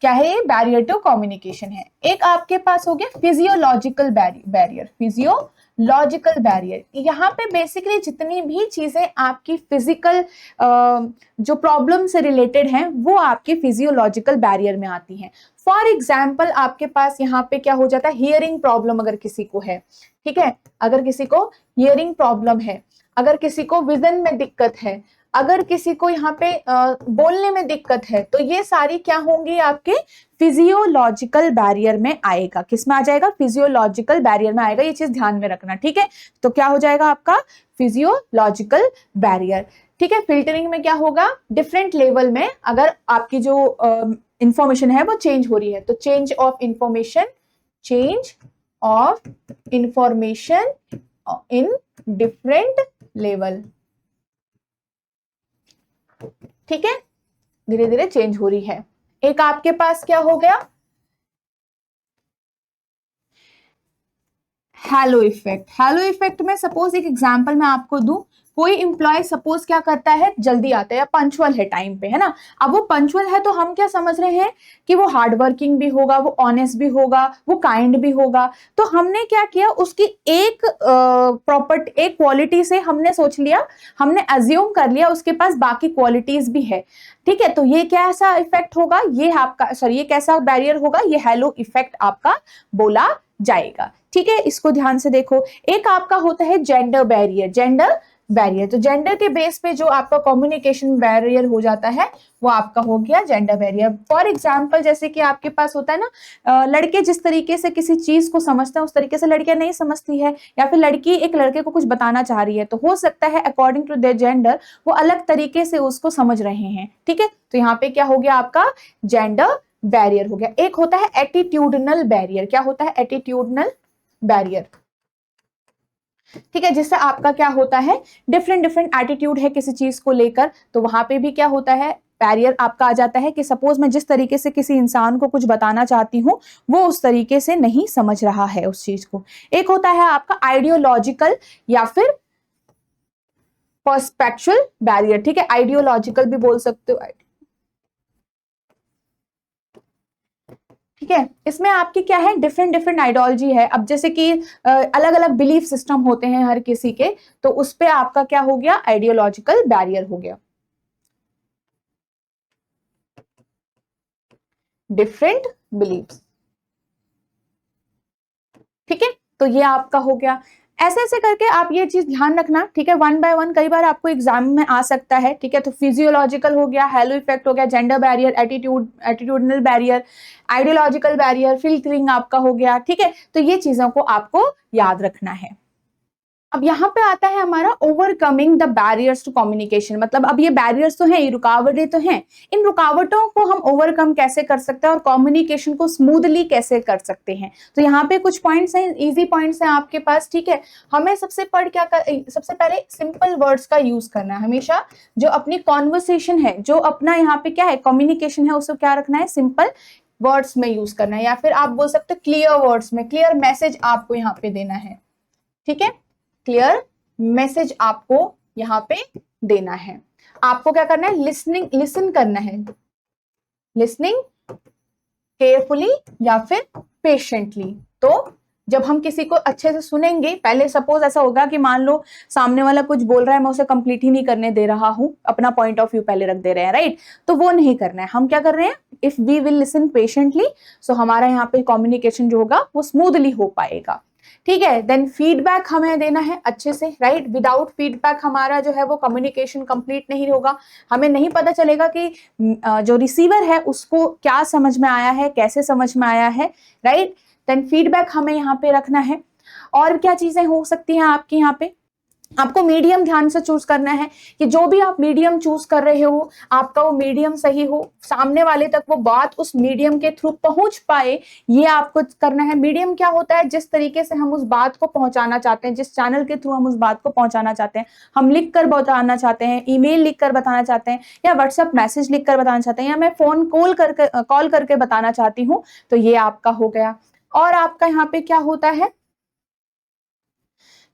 [SPEAKER 1] क्या है, ये बैरियर टू कम्युनिकेशन है। एक आपके पास हो गया फिजियोलॉजिकल बैरियर। फिजियोलॉजिकल बैरियर, यहाँ पे बेसिकली जितनी भी चीजें आपकी फिजिकल जो प्रॉब्लम से रिलेटेड हैं वो आपके फिजियोलॉजिकल बैरियर में आती हैं। फॉर एग्जाम्पल आपके पास यहाँ पे क्या हो जाता है, हियरिंग प्रॉब्लम अगर किसी को है, ठीक है, अगर किसी को हियरिंग प्रॉब्लम है, अगर किसी को विजन में दिक्कत है, अगर किसी को यहाँ पे बोलने में दिक्कत है, तो ये सारी क्या होंगी, आपके फिजियोलॉजिकल बैरियर में आएगा। किस में आ जाएगा, फिजियोलॉजिकल बैरियर में आएगा, ये चीज ध्यान में रखना, ठीक है। तो क्या हो जाएगा आपका फिजियोलॉजिकल बैरियर। ठीक है, फिल्टरिंग में क्या होगा, डिफरेंट लेवल में अगर आपकी जो इंफॉर्मेशन है वो चेंज हो रही है तो change of information in different level, ठीक है, धीरे धीरे चेंज हो रही है। एक आपके पास क्या हो गया, हैलो इफेक्ट। हैलो इफेक्ट में सपोज एक एग्जांपल मैं आपको दूं, कोई इंप्लॉय सपोज क्या करता है, जल्दी आता है या पंचुअल है टाइम पे, है ना। अब वो पंचुअल है तो हम क्या समझ रहे हैं कि वो हार्ड वर्किंग भी होगा, वो ऑनेस्ट भी होगा, वो काइंड भी होगा। तो हमने क्या किया, उसकी एक प्रॉपर्टी, एक क्वालिटी से हमने सोच लिया, हमने अज्यूम कर लिया उसके पास बाकी क्वालिटीज भी है। ठीक है, तो ये कैसा इफेक्ट होगा, ये आपका सॉरी ये कैसा बैरियर होगा, ये हैलो इफेक्ट आपका बोला जाएगा। ठीक है, इसको ध्यान से देखो। एक आपका होता है जेंडर बैरियर। तो जेंडर के बेस पे जो आपका कम्युनिकेशन बैरियर हो जाता है वो आपका हो गया जेंडर बैरियर। फॉर एग्जांपल जैसे कि आपके पास होता है ना, लड़के जिस तरीके से किसी चीज को समझते हैं उस तरीके से लड़कियां नहीं समझती है, या फिर लड़की एक लड़के को कुछ बताना चाह रही है तो हो सकता है अकॉर्डिंग टू देयर जेंडर वो अलग तरीके से उसको समझ रहे हैं। ठीक है, तो यहाँ पे क्या हो गया, आपका जेंडर बैरियर हो गया। एक होता है एटीट्यूडनल बैरियर। क्या होता है, एटीट्यूडनल बैरियर। ठीक है, जिससे आपका क्या होता है, डिफरेंट एटीट्यूड है किसी चीज को लेकर, तो वहां पे भी क्या होता है, बैरियर आपका आ जाता है कि सपोज मैं जिस तरीके से किसी इंसान को कुछ बताना चाहती हूँ वो उस तरीके से नहीं समझ रहा है उस चीज को। एक होता है आपका आइडियोलॉजिकल या फिर पर्सपेक्चुअल बैरियर। ठीक है, आइडियोलॉजिकल भी बोल सकते हो। ठीक है, इसमें आपकी क्या है, डिफरेंट आइडियोलॉजी है। अब जैसे कि अलग अलग बिलीफ सिस्टम होते हैं हर किसी के, तो उस पे आपका क्या हो गया, आइडियोलॉजिकल बैरियर हो गया। डिफरेंट बिलीफ्स, ठीक है, तो ये आपका हो गया। ऐसे ऐसे करके आप ये चीज ध्यान रखना। ठीक है, वन बाय वन कई बार आपको एग्जाम में आ सकता है। ठीक है, तो फिजियोलॉजिकल हो गया, हैलो इफेक्ट हो गया, gender barrier, attitudinal barrier, ideological barrier, filtering आपका हो गया। ठीक है, तो ये चीजों को आपको याद रखना है। अब यहाँ पे आता है हमारा overcoming the barriers to communication. मतलब अब ये बैरियर्स तो हैं, ये रुकावटें तो हैं, इन रुकावटों को हम ओवरकम कैसे कर सकते हैं और कम्युनिकेशन को स्मूथली कैसे कर सकते हैं। तो यहाँ पे कुछ पॉइंट्स हैं, इजी पॉइंट्स हैं आपके पास। ठीक है, हमें सबसे पहले सिंपल वर्ड्स का यूज करना है हमेशा। जो अपनी कॉन्वर्सेशन है, जो अपना यहाँ पे क्या है कम्युनिकेशन है, उसको क्या रखना है, सिंपल वर्ड्स में यूज करना है, या फिर आप बोल सकते हो क्लियर वर्ड्स में, क्लियर मैसेज आपको यहाँ पे देना है। ठीक है, क्लियर मैसेज आपको यहां पे देना है। आपको क्या करना है, लिसन करना है, लिसनिंग केयरफुली या फिर पेशेंटली। तो जब हम किसी को अच्छे से सुनेंगे, पहले सपोज ऐसा होगा कि मान लो सामने वाला कुछ बोल रहा है, मैं उसे कंप्लीट ही नहीं करने दे रहा हूं, अपना पॉइंट ऑफ व्यू पहले रख दे रहे हैं, राइट। तो वो नहीं करना है। हम क्या कर रहे हैं, if we will listen patiently, so हमारा यहाँ पे कम्युनिकेशन जो होगा वो स्मूथली हो पाएगा। ठीक है, देन फीडबैक हमें देना है अच्छे से, राइट। विदाउट फीडबैक हमारा जो है वो कम्युनिकेशन कंप्लीट नहीं होगा। हमें नहीं पता चलेगा कि जो रिसीवर है उसको क्या समझ में आया है, कैसे समझ में आया है, राइट। देन फीडबैक हमें यहाँ पे रखना है। और क्या चीजें हो सकती हैं आपकी यहाँ पे, आपको मीडियम ध्यान से चूज करना है कि जो भी आप मीडियम चूज कर रहे हो आपका वो मीडियम सही हो, सामने वाले तक वो बात उस मीडियम के थ्रू पहुंच पाए, ये आपको करना है। मीडियम क्या होता है, जिस तरीके से हम उस बात को पहुंचाना चाहते हैं, जिस चैनल के थ्रू हम उस बात को पहुंचाना चाहते हैं। हम लिख कर बताना चाहते हैं, ईमेल लिख कर बताना चाहते हैं, या व्हाट्सएप मैसेज लिख कर बताना चाहते हैं, या मैं फोन कॉल करके बताना चाहती हूँ, तो ये आपका हो गया। और आपका यहाँ पे क्या होता है,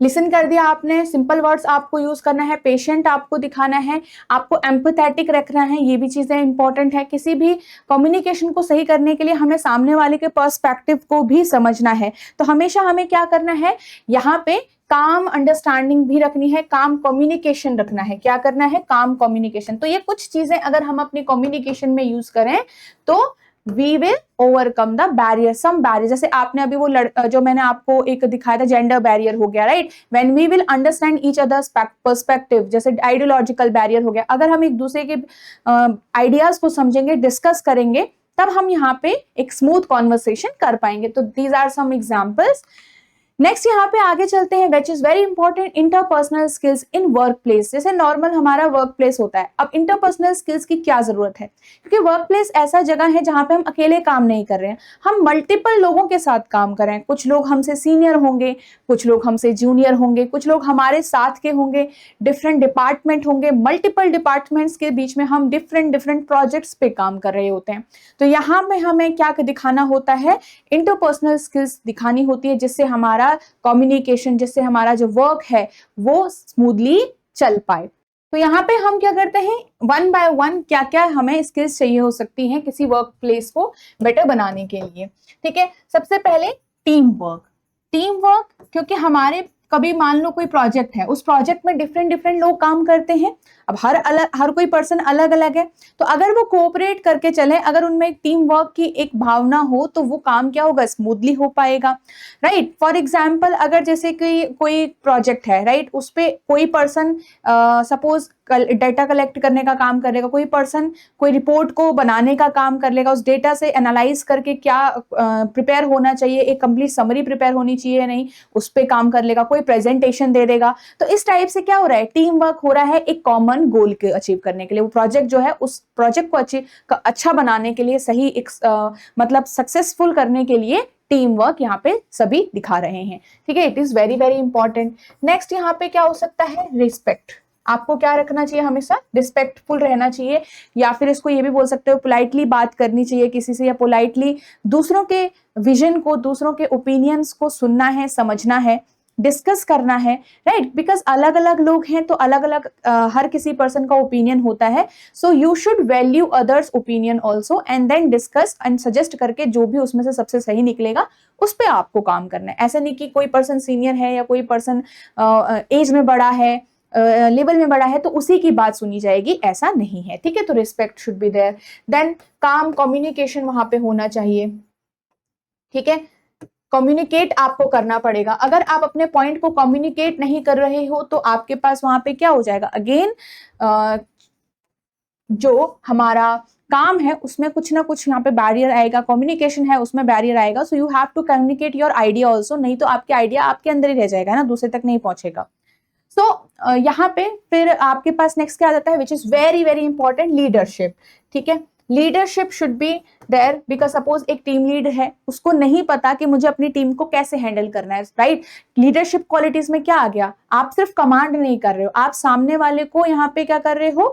[SPEAKER 1] लिसन कर दिया आपने, सिंपल वर्ड्स आपको यूज करना है, पेशेंट आपको दिखाना है, आपको एम्पैथेटिक रखना है, ये भी चीजें इंपॉर्टेंट है। किसी भी कम्युनिकेशन को सही करने के लिए हमें सामने वाले के पर्सपेक्टिव को भी समझना है। तो हमेशा हमें क्या करना है, यहाँ पे काम अंडरस्टैंडिंग भी रखनी है, काम कम्युनिकेशन रखना है। क्या करना है, काम कम्युनिकेशन। तो ये कुछ चीजें अगर हम अपनी कम्युनिकेशन में यूज करें तो we will overcome the barrier, some barrier. जैसे आपने अभी वो जो मैंने आपको एक दिखाया था, जेंडर बैरियर हो गया, right. When we will understand each others perspective, जैसे आइडियोलॉजिकल बैरियर हो गया। अगर हम एक दूसरे के आइडियाज को समझेंगे, डिस्कस करेंगे, तब हम यहाँ पे एक स्मूथ कॉन्वर्सेशन कर पाएंगे। तो these are some examples. Next यहाँ पे आगे चलते हैं, which is very important, interpersonal skills in work place. जैसे नॉर्मल हमारा वर्क प्लेस होता है, अब इंटरपर्सनल स्किल्स की क्या जरूरत है, क्योंकि वर्क प्लेस ऐसा जगह है जहाँ पे हम अकेले काम नहीं कर रहे हैं, हम मल्टीपल लोगों के साथ काम कर रहे हैं। कुछ लोग हमसे सीनियर होंगे, कुछ लोग हमसे जूनियर होंगे, कुछ लोग हमारे साथ के होंगे, डिफरेंट डिपार्टमेंट होंगे, मल्टीपल डिपार्टमेंट्स के बीच में हम डिफरेंट डिफरेंट प्रोजेक्ट्स पे काम कर रहे होते हैं। तो यहाँ पे हमें क्या दिखाना होता है, इंटरपर्सनल स्किल्स दिखानी होती है, जिससे हमारा कम्युनिकेशन, जिससे हमारा जो वर्क है वो स्मूथली चल पाए। तो यहाँ पे हम क्या करते हैं, वन बाय वन क्या क्या हमें स्किल्स चाहिए हो सकती हैं किसी वर्क प्लेस को बेटर बनाने के लिए। ठीक है, सबसे पहले टीम वर्क। टीम वर्क, क्योंकि हमारे कभी मान लो कोई प्रोजेक्ट है, उस प्रोजेक्ट में डिफरेंट डिफरेंट लोग काम करते हैं। अब हर कोई पर्सन अलग अलग है, तो अगर वो कोऑपरेट करके चले, अगर उनमें एक टीम वर्क की एक भावना हो, तो वो काम क्या होगा, स्मूथली हो पाएगा। राइट, फॉर एग्जाम्पल अगर जैसे कि कोई प्रोजेक्ट है, राइट, उस पे कोई पर्सन सपोज डेटा कलेक्ट करने का काम करेगा, कोई पर्सन कोई रिपोर्ट को बनाने का काम कर लेगा, उस डेटा से एनालाइज करके क्या प्रिपेयर होना चाहिए, एक कंप्लीट समरी प्रिपेयर होनी चाहिए नहीं, उस पे काम कर लेगा, कोई प्रेजेंटेशन दे देगा। तो इस टाइप से क्या हो रहा है, टीम वर्क हो रहा है एक कॉमन गोल के अचीव करने के लिए। वो प्रोजेक्ट जो है, उस प्रोजेक्ट को अच्छा बनाने के लिए, सही एक मतलब सक्सेसफुल करने के लिए टीम वर्क यहाँ पे सभी दिखा रहे हैं। ठीक है, it is very very important. Next यहाँ पे क्या हो सकता है, रिस्पेक्ट। आपको क्या रखना चाहिए, हमेशा रिस्पेक्टफुल रहना चाहिए, या फिर इसको ये भी बोल सकते हो पोलाइटली बात करनी चाहिए किसी से, या पोलाइटली दूसरों के विजन को, दूसरों के ओपिनियंस को सुनना है, समझना है, डिस्कस करना है। राइट, बिकॉज अलग अलग लोग हैं, तो अलग अलग हर किसी पर्सन का ओपिनियन होता है। So you should value others opinion also and then discuss and suggest करके जो भी उसमें से सबसे सही निकलेगा उस पर आपको काम करना है। ऐसा नहीं कि कोई पर्सन सीनियर है या कोई पर्सन एज में बड़ा है, लेवल में बड़ा है, तो उसी की बात सुनी जाएगी, ऐसा नहीं है। ठीक है, तो respect should be there. Then काम कम्युनिकेशन वहां पे होना चाहिए। ठीक है, कम्युनिकेट आपको करना पड़ेगा। अगर आप अपने पॉइंट को कम्युनिकेट नहीं कर रहे हो, तो आपके पास वहां पे क्या हो जाएगा, अगेन जो हमारा काम है उसमें कुछ ना कुछ यहाँ पे बैरियर आएगा, कम्युनिकेशन है उसमें बैरियर आएगा। So you have to communicate your idea also, नहीं तो आपके आइडिया आपके अंदर ही रह जाएगा ना, दूसरे तक नहीं पहुंचेगा। सो यहाँ पे फिर आपके पास नेक्स्ट क्या आ जाता है, which is very very important, leadership. ठीक है, leadership should be there, because suppose एक टीम लीड है, उसको नहीं पता कि मुझे अपनी टीम को कैसे हैंडल करना है। राइट, लीडरशिप क्वालिटीज में क्या आ गया, आप सिर्फ कमांड नहीं कर रहे हो, आप सामने वाले को यहाँ पे क्या कर रहे हो,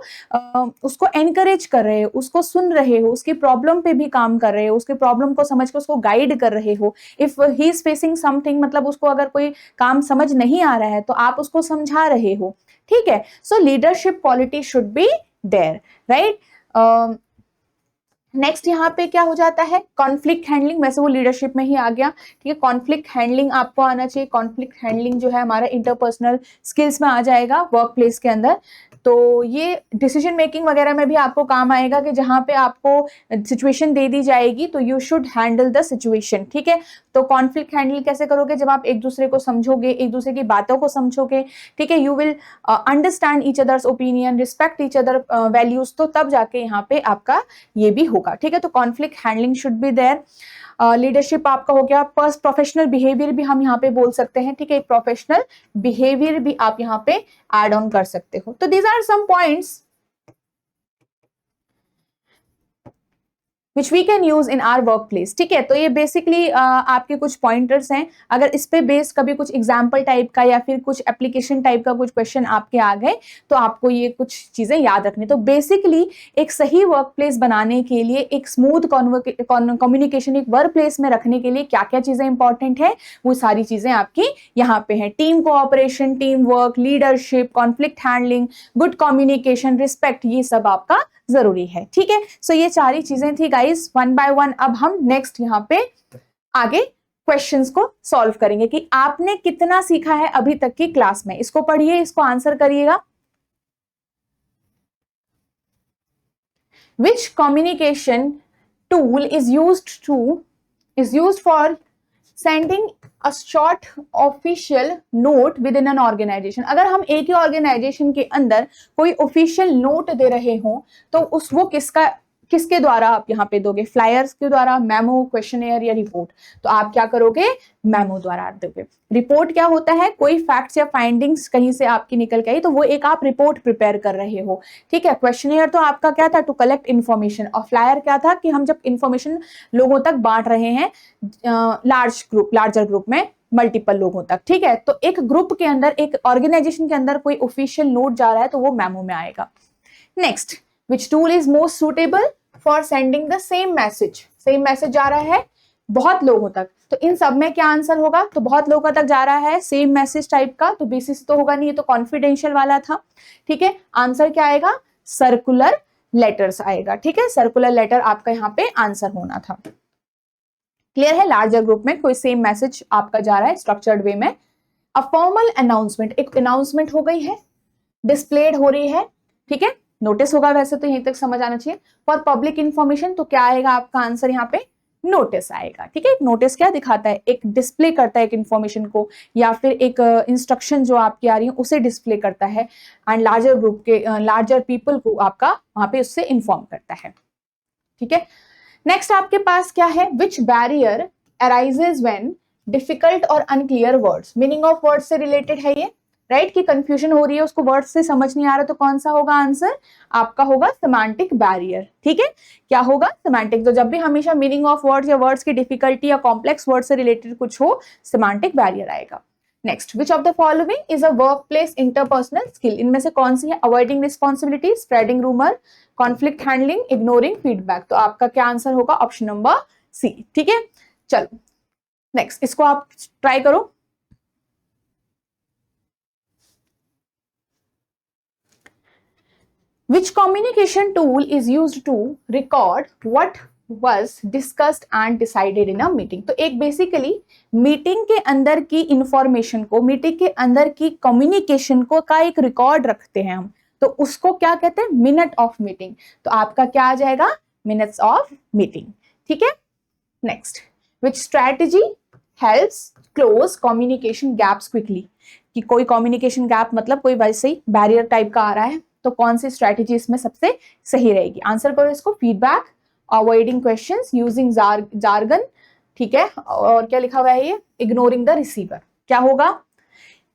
[SPEAKER 1] उसको एनकरेज कर रहे हो, उसको सुन रहे हो, उसकी प्रॉब्लम पे भी काम कर रहे हो, उसकी प्रॉब्लम को समझ के उसको गाइड कर रहे हो। If he is facing something, मतलब उसको अगर कोई काम समझ नहीं आ रहा है तो आप उसको समझा रहे हो। ठीक है, so leadership quality should be there. Right, next यहाँ पे क्या हो जाता है, कॉन्फ्लिक्ट हैंडलिंग। वैसे वो लीडरशिप में ही आ गया। ठीक है, कॉन्फ्लिक्ट हैंडलिंग आपको आना चाहिए। कॉन्फ्लिक्ट हैंडलिंग जो है हमारा इंटरपर्सनल स्किल्स में आ जाएगा वर्क प्लेस के अंदर। तो ये डिसीजन मेकिंग वगैरह में भी आपको काम आएगा कि जहाँ पे आपको सिचुएशन दे दी जाएगी तो you should handle the situation. ठीक है, तो कॉन्फ्लिक्ट हैंडल कैसे करोगे, जब आप एक दूसरे को समझोगे, एक दूसरे की बातों को समझोगे। ठीक है, you will understand each others opinion, respect each other values, तो तब जाके यहाँ पे आपका ये भी होगा। ठीक है, तो conflict handling should be there. Leadership आपका हो गया। प्रोफेशनल बिहेवियर भी हम यहाँ पे बोल सकते हैं। ठीक है, प्रोफेशनल बिहेवियर भी आप यहाँ पे एड ऑन कर सकते हो। तो these are some points which we can use in our workplace। ठीक है, तो ये बेसिकली आपके कुछ पॉइंटर्स हैं। अगर इस पे बेस्ड कभी कुछ एग्जाम्पल टाइप का या फिर कुछ एप्लीकेशन टाइप का कुछ क्वेश्चन आपके आ गए तो आपको ये कुछ चीजें याद रखनी। तो बेसिकली एक सही वर्क प्लेस बनाने के लिए, एक स्मूथ कम्युनिकेशन एक वर्क प्लेस में रखने के लिए क्या क्या चीजें इंपॉर्टेंट है, वो सारी चीजें आपकी यहाँ पे है। Team cooperation, team work, leadership, conflict handling, good communication, respect, ये सब आपका जरूरी है। ठीक है, सो ये सारी चीजें थी गाइस, वन बाय वन। अब हम नेक्स्ट यहाँ पे आगे क्वेश्चंस को सॉल्व करेंगे कि आपने कितना सीखा है अभी तक की क्लास में। इसको पढ़िए, इसको आंसर करिएगा। Which communication tool is used for sending a short official note within an organization? अगर हम एक ही ऑर्गेनाइजेशन के अंदर कोई ऑफिशियल नोट दे रहे हो तो वो किसका किसके द्वारा आप यहाँ पे दोगे, फ्लायर्स के द्वारा, मेमो, क्वेश्चनेयर या रिपोर्ट? तो आप क्या करोगे, मेमो द्वारा दोगे। रिपोर्ट क्या होता है, कोई फैक्ट्स या फाइंडिंग्स कहीं से आपकी निकल के आई तो वो एक आप रिपोर्ट प्रिपेयर कर रहे हो, ठीक है। क्वेश्चनेयर तो आपका क्या था, टू कलेक्ट इन्फॉर्मेशन, और फ्लायर क्या था कि हम जब इन्फॉर्मेशन लोगों तक बांट रहे हैं लार्जर ग्रुप में, मल्टीपल लोगों तक, ठीक है। तो एक ग्रुप के अंदर, एक ऑर्गेनाइजेशन के अंदर कोई ऑफिशियल नोट जा रहा है तो वो मेमो में आएगा। Next, which tool is most suitable for sending the same message? Same message जा रहा है बहुत लोगों तक, तो इन सब में क्या आंसर होगा, तो बहुत लोगों तक जा रहा है सेम मैसेज टाइप का, तो बीसीसी तो होगा नहीं, ये तो कॉन्फिडेंशियल वाला था, ठीक है। आंसर क्या आएगा, सर्कुलर लेटर्स आएगा, ठीक है। सर्कुलर लेटर आपका यहाँ पे आंसर होना था। क्लियर है, लार्जर ग्रुप में कोई सेम मैसेज आपका जा रहा है स्ट्रक्चर्ड वे में। अ फॉर्मल अनाउंसमेंट, एक अनाउंसमेंट हो गई है, डिस्प्लेड हो रही है, ठीक है, नोटिस होगा वैसे तो यहीं तक समझ आना चाहिए। फॉर पब्लिक इंफॉर्मेशन, तो क्या आएगा आपका आंसर यहाँ पे, नोटिस आएगा, ठीक है। नोटिस क्या दिखाता है, एक डिस्प्ले करता है एक इंफॉर्मेशन को, या फिर एक इंस्ट्रक्शन जो आपकी आ रही है उसे डिस्प्ले करता है, एंड लार्जर ग्रुप के लार्जर पीपल को आपका वहां पे उससे इंफॉर्म करता है, ठीक है। नेक्स्ट आपके पास क्या है, विच बैरियर अराइजेज व्हेन डिफिकल्ट और unclear words? Meaning of words से रिलेटेड है ये, राइट, कि कंफ्यूजन हो रही है, उसको वर्ड से समझ नहीं आ रहा, तो कौन सा होगा आंसर आपका, होगा सेमांटिक बैरियर, ठीक है। क्या होगा, सेमांटिक। तो जब भी हमेशा मीनिंग ऑफ वर्ड्स या वर्ड्स की डिफिकल्टी या कॉम्प्लेक्स वर्ड से रिलेटेड कुछ हो, सेमांटिक बैरियर आएगा। Next, which of the following is a work place interpersonal skill? इनमें से कौन सी है, avoiding responsibility, spreading rumour, conflict handling, ignoring feedback? तो आपका क्या आंसर होगा, ऑप्शन नंबर सी, ठीक है। चलो नेक्स्ट, इसको आप ट्राई करो। Which communication tool is used to record what was discussed and decided in a meeting? तो एक बेसिकली मीटिंग के अंदर की इंफॉर्मेशन को, मीटिंग के अंदर की कम्युनिकेशन को का एक रिकॉर्ड रखते हैं हम, तो उसको क्या कहते हैं, मिनट ऑफ मीटिंग। तो आपका क्या आ जाएगा, मिनट्स ऑफ मीटिंग, ठीक है। Next, which strategy helps close communication gaps quickly? कि कोई कम्युनिकेशन गैप मतलब कोई वैसे ही बैरियर टाइप का आ रहा है, तो कौन सी स्ट्रैटेजी इसमें सबसे सही रहेगी? आंसर करो इसको, feedback, avoiding questions, using jargon, ठीक है, और क्या लिखा हुआ है ये, इग्नोरिंग द रिसीवर। क्या होगा,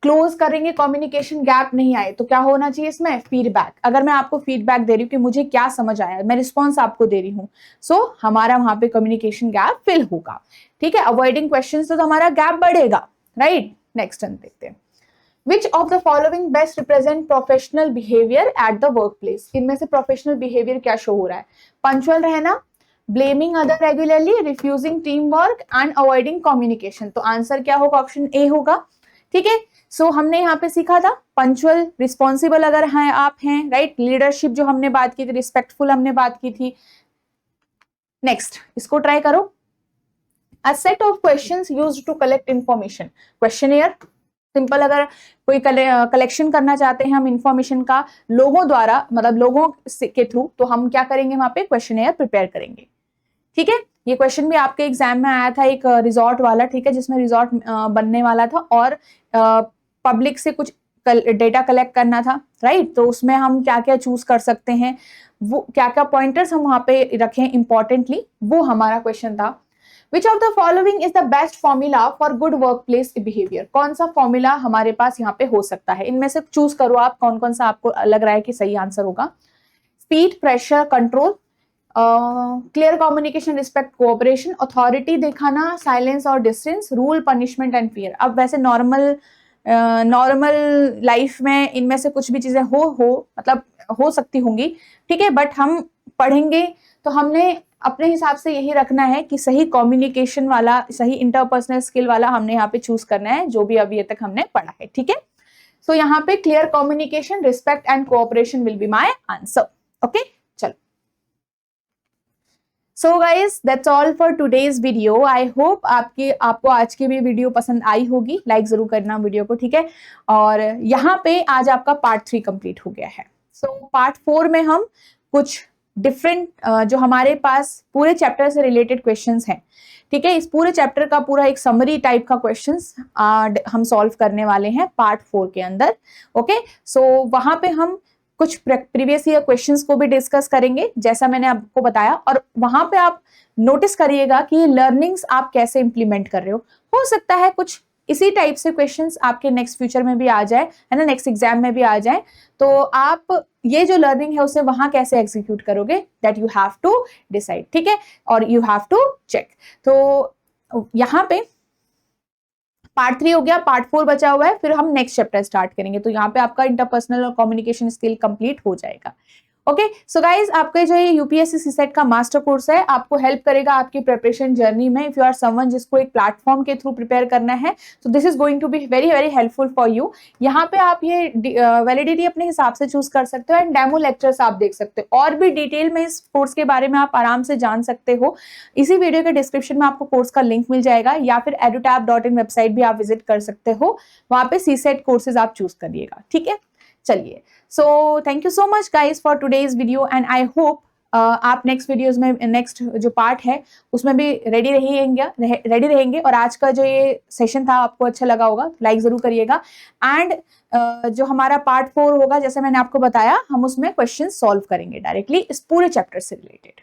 [SPEAKER 1] क्लोज करेंगे, कम्युनिकेशन गैप नहीं आए तो क्या होना चाहिए इसमें, फीडबैक। अगर मैं आपको फीडबैक दे रही हूँ कि मुझे क्या समझ आया, मैं रिस्पॉन्स आपको दे रही हूँ, सो हमारा वहां पे कम्युनिकेशन गैप फिल होगा, ठीक है। अवॉइडिंग क्वेश्चन तो हमारा गैप बढ़ेगा, राइट। नेक्स्ट देखते हैं, Which of the following best represent professional behavior at the workplace? इनमें से प्रोफेशनल बिहेवियर क्या शो हो रहा है, पंक्चुअल रहना, blaming other regularly, refusing team work, and avoiding communication. तो आंसर क्या होगा, ऑप्शन ए होगा, ठीक है। सो हमने यहाँ पे सीखा था पंक्चुअल, रिस्पॉन्सिबल अगर हैं आप हैं, राइट, लीडरशिप जो हमने बात की थी, रिस्पेक्टफुल हमने बात की थी। नेक्स्ट, इसको ट्राई करो। A set of questions used to collect information, questionnaire, simple. अगर कोई कलेक्शन करना चाहते हैं हम इंफॉर्मेशन का लोगों द्वारा, मतलब लोगों के थ्रू, तो हम क्या करेंगे, वहां पे क्वेश्चनेयर प्रिपेयर करेंगे, ठीक है। ये क्वेश्चन भी आपके एग्जाम में आया था, एक रिजॉर्ट वाला, ठीक है, जिसमें रिजॉर्ट बनने वाला था और पब्लिक से कुछ डेटा कलेक्ट करना था, राइट। तो उसमें हम क्या क्या चूज कर सकते हैं, वो क्या क्या पॉइंटर्स हम वहां पे रखें इंपॉर्टेंटली, वो हमारा क्वेश्चन था। Which of the following is the best formula for good workplace behavior? कौन सा फॉर्मूला हमारे पास यहाँ पे हो सकता है, इनमें से चूज करो आप, कौन कौन सा आपको लग रहा है कि सही आंसर होगा। Speed, pressure, control, clear communication, respect, cooperation, authority दिखाना, साइलेंस और distance, rule, punishment and fear. अब वैसे नॉर्मल लाइफ में इनमें से कुछ भी चीजें मतलब हो सकती होंगी, ठीक है, बट हम पढ़ेंगे तो हमने अपने हिसाब से यही रखना है कि सही कम्युनिकेशन वाला, सही इंटरपर्सनल स्किल वाला हमने यहाँ पे चूज करना है, जो भी अभी तक हमने पढ़ा है, ठीक है। सो यहाँ पे clear communication, respect and cooperation will be my answer, okay. चलो, so guys that's all for today's video. I hope आपको आज की भी वीडियो पसंद आई होगी, लाइक जरूर करना वीडियो को, ठीक है। और यहाँ पे आज आपका पार्ट 3 कंप्लीट हो गया है। सो पार्ट 4 में हम कुछ डिफरेंट जो हमारे पास पूरे चैप्टर से रिलेटेड क्वेश्चंस हैं, ठीक है, इस पूरे चैप्टर का पूरा एक समरी टाइप का क्वेश्चंस हम सॉल्व करने वाले हैं पार्ट 4 के अंदर, ओके। सो वहां पे हम कुछ प्रीवियस ईयर क्वेश्चंस को भी डिस्कस करेंगे जैसा मैंने आपको बताया, और वहां पे आप नोटिस करिएगा कि ये लर्निंग्स आप कैसे इंप्लीमेंट कर रहे हो सकता है कुछ इसी टाइप से क्वेश्चंस आपके नेक्स्ट फ्यूचर में भी आ जाए, है ना, नेक्स्ट एग्जाम में भी आ जाए, तो आप ये जो लर्निंग है उसे वहां कैसे एग्जीक्यूट करोगे, that you have to decide, ठीक है, और यू हैव टू चेक। तो यहाँ पे पार्ट 3 हो गया, पार्ट 4 बचा हुआ है, फिर हम नेक्स्ट चैप्टर स्टार्ट करेंगे, तो यहाँ पे आपका इंटरपर्सनल और कम्युनिकेशन स्किल कंप्लीट हो जाएगा। ओके, सो गाइज आपके जो ये यूपीएससी सीसेट का मास्टर कोर्स है आपको हेल्प करेगा आपकी प्रिपरेशन जर्नी में। इफ यू आर समवन जिसको एक प्लेटफॉर्म के थ्रू प्रिपेयर करना है, तो this is going to be very very helpful for you. यहाँ पे आप ये वैलिडिटी अपने हिसाब से चूज कर सकते हो एंड डेमो लेक्चर्स आप देख सकते हो, और भी डिटेल में इस कोर्स के बारे में आप आराम से जान सकते हो। इसी वीडियो के डिस्क्रिप्शन में आपको कोर्स का लिंक मिल जाएगा, या फिर edutab.in वेबसाइट भी आप विजिट कर सकते हो, वहां पे सीसेट कोर्सेज आप चूज करिएगा, ठीक है। चलिए, so thank you so much guys for today's video, and I hope आप नेक्स्ट वीडियोस में नेक्स्ट जो पार्ट है उसमें भी रेडी रहेंगे। और आज का जो ये सेशन था आपको अच्छा लगा होगा, लाइक जरूर करिएगा। एंड जो हमारा पार्ट 4 होगा, जैसे मैंने आपको बताया, हम उसमें क्वेश्चन सॉल्व करेंगे डायरेक्टली इस पूरे चैप्टर से रिलेटेड।